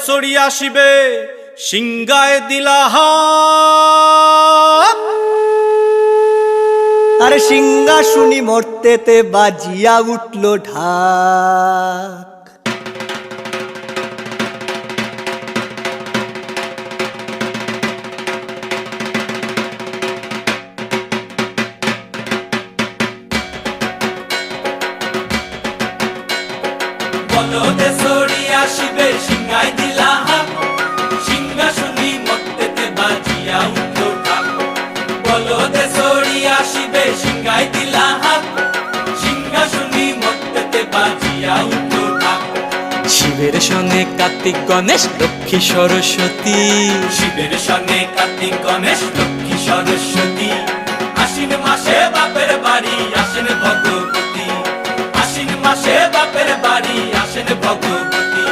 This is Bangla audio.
চড়ি আসিবে সিংগায় দিলা হাত। আরে সিংহাসুনি মর্তেতে বাজিয়া উঠল ঢাক। বলদে চড়ি আসিবে সিংহায় দিলা হাত, সিংহাসুনি মর্তেতে বাজিয়া উঠল ঢাক। বলদে চড়ি আসিবে সিংহায় দিলা হাত, সিংহাসুনি মর্তেতে বাজিয়া উঠল ঢাক। শিবের সঙ্গে কার্তিক গণেশ লক্ষ্মী সরস্বতী, শিবের সঙ্গে কার্তিক গণেশ লক্ষ্মী সরস্বতী, আশ্বিন মাসে বাপের বাড়ি আসেন ভগবতী, আশ্বিন মাসে বাপের বাড়ি আসেন ভগবতী।